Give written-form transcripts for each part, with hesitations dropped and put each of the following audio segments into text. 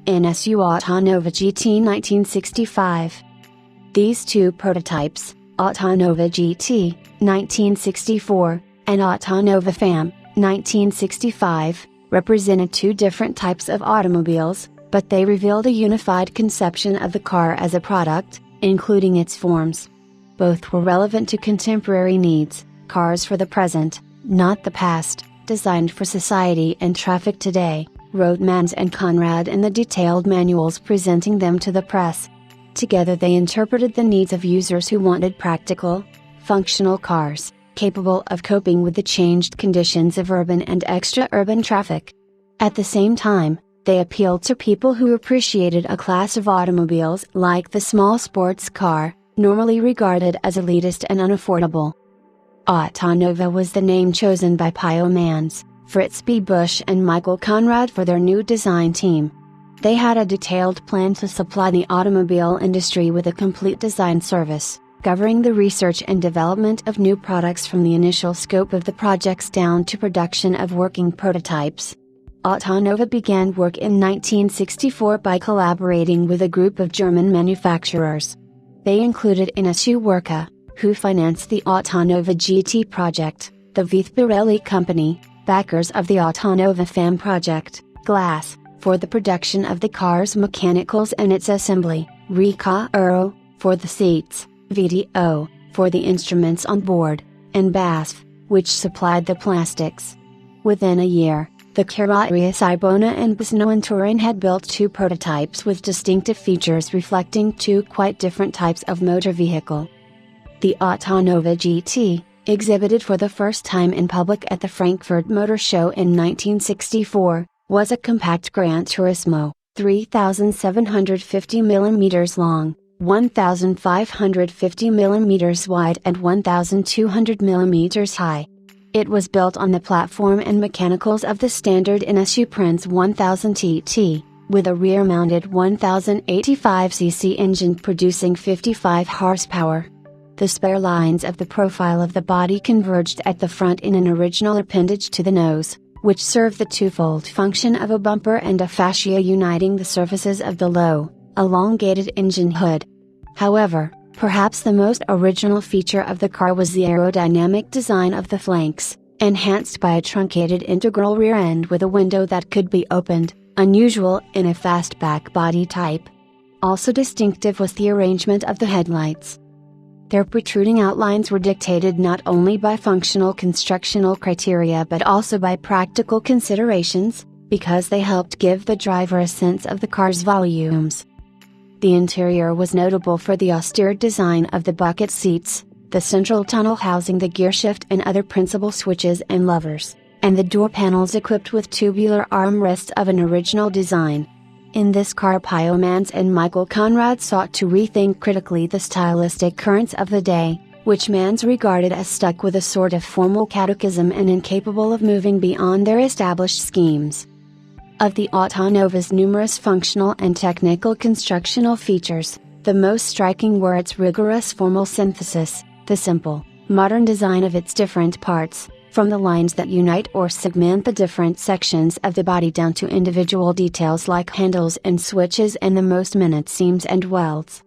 NSU Autonova GT 1965. These two prototypes, Autonova GT, 1964, and Autonova FAM, 1965, represented two different types of automobiles, but they revealed a unified conception of the car as a product, including its forms. Both were relevant to contemporary needs, cars for the present, not the past, designed for society and traffic today, wrote Mans and Conrad in the detailed manuals presenting them to the press. Together they interpreted the needs of users who wanted practical, functional cars, capable of coping with the changed conditions of urban and extra-urban traffic. At the same time, they appealed to people who appreciated a class of automobiles like the small sports car, normally regarded as elitist and unaffordable. Autonova was the name chosen by Pio Mans, Fritz B. Busch and Michael Conrad for their new design team. They had a detailed plan to supply the automobile industry with a complete design service, covering the research and development of new products from the initial scope of the projects down to production of working prototypes. Autonova began work in 1964 by collaborating with a group of German manufacturers. They included NSU Werke, who financed the Autonova GT project, the Vieth Pirelli Company, backers of the Autonova FAM project, Glass, for the production of the car's mechanicals and its assembly, Rika Euro, for the seats, VDO, for the instruments on board, and BASF, which supplied the plastics. Within a year, the carrozzeria Sibona and Bisno in Turin had built two prototypes with distinctive features reflecting two quite different types of motor vehicle. The Autonova GT, exhibited for the first time in public at the Frankfurt Motor Show in 1964, was a compact Gran Turismo, 3,750 mm long, 1,550 mm wide and 1,200 mm high. It was built on the platform and mechanicals of the standard NSU Prince 1000 TT, with a rear-mounted 1085cc engine producing 55 horsepower. The spare lines of the profile of the body converged at the front in an original appendage to the nose, which served the twofold function of a bumper and a fascia uniting the surfaces of the low, elongated engine hood. However, perhaps the most original feature of the car was the aerodynamic design of the flanks, enhanced by a truncated integral rear end with a window that could be opened, unusual in a fastback body type. Also distinctive was the arrangement of the headlights. Their protruding outlines were dictated not only by functional constructional criteria but also by practical considerations, because they helped give the driver a sense of the car's volumes. The interior was notable for the austere design of the bucket seats, the central tunnel housing the gearshift and other principal switches and levers, and the door panels equipped with tubular armrests of an original design. In this car Pio Mans and Michael Conrad sought to rethink critically the stylistic currents of the day, which Mans regarded as stuck with a sort of formal catechism and incapable of moving beyond their established schemes. Of the Autonova's numerous functional and technical constructional features, the most striking were its rigorous formal synthesis, the simple, modern design of its different parts, from the lines that unite or segment the different sections of the body down to individual details like handles and switches and the most minute seams and welds.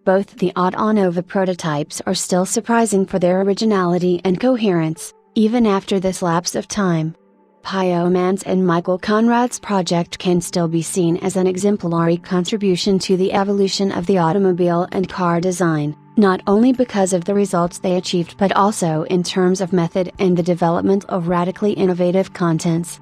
Both the Autonova prototypes are still surprising for their originality and coherence, even after this lapse of time. Pio Mans and Michael Conrad's project can still be seen as an exemplary contribution to the evolution of the automobile and car design, not only because of the results they achieved but also in terms of method and the development of radically innovative contents.